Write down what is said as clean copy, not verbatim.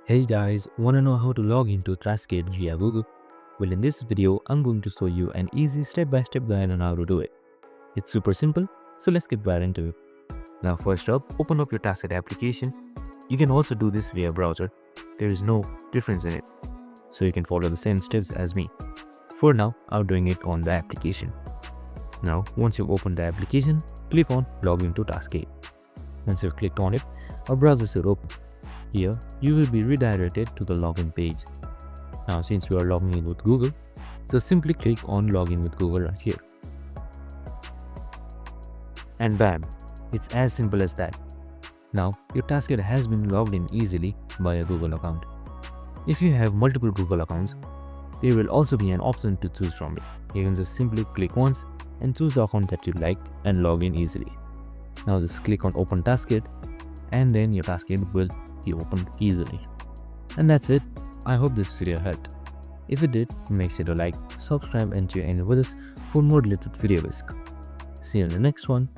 Hey guys, wanna know how to log into Taskade via Google? Well, in this video, I'm going to show you an easy step-by-step guide on how to do it. It's super simple, so let's get right into it. Now first up, open up your Taskade application. You can also do this via browser. There is no difference in it, so you can follow the same steps as me. For now, I'm doing it on the application. Now, once you've opened the application, click on Login to Taskade. Once you've clicked on it, a browser should open. Here, you will be redirected to the login page. Now, since you are logging in with Google, so simply click on Login with Google right here. And bam, it's as simple as that. Now, your Taskade has been logged in easily by a Google account. If you have multiple Google accounts, there will also be an option to choose from it. You can just simply click once and choose the account that you like and log in easily. Now just click on Open Taskade and then your Taskade will be opened easily. And that's it. I hope this video helped. If it did, make sure to like, subscribe and share with us for more related videos. See you in the next one.